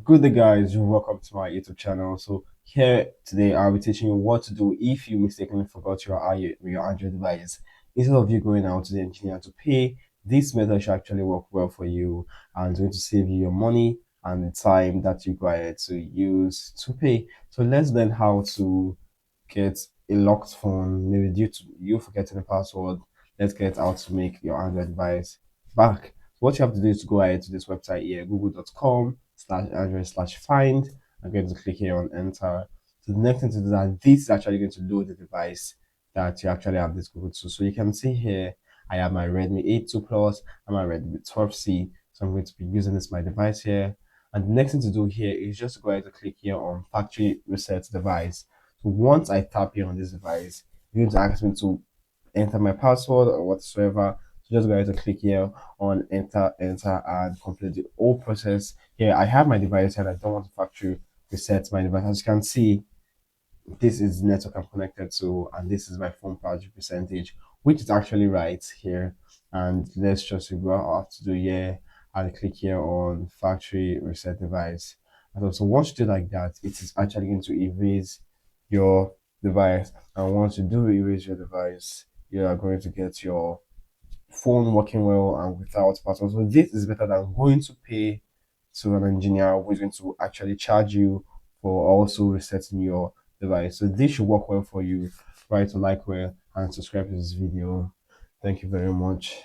Good day, guys. Welcome to my YouTube channel. So here today, I'll be teaching you what to do if you mistakenly forgot your Android device. Instead of you going out to the engineer to pay, this method should actually work well for you and it's going to save you your money and the time that you require to use to pay. So let's learn how to get a locked phone, maybe due to you forgetting the password. Let's get how to make your Android device back. So what you have to do is to go ahead to this website here, google.com/android/find. I'm going to click here on enter. So the next thing to do is that this is actually going to load the device that you actually have this Google to. So you can see here, I have my Redmi 8 2 Plus and my Redmi 12C. So I'm going to be using this my device here. And the next thing to do here is just to go ahead to click here on factory reset device. So once I tap here on this device, it's going to ask me to enter my password or whatsoever. So just go ahead to click here on enter, and complete the whole process. Here I have my device and I don't want to factory reset my device. As you can see, this is the network I'm connected to, and this is my phone battery percentage, which is actually right here. And let's just see what I have to do here and click here on factory reset device. And so once you do like that, it is actually going to erase your device. And once you do erase your device, you are going to get your phone working well and without password. So this is better than going to pay to an engineer who is going to actually charge you for also resetting your device. So this should work well for you. Try to like well and subscribe to this video. Thank you very much.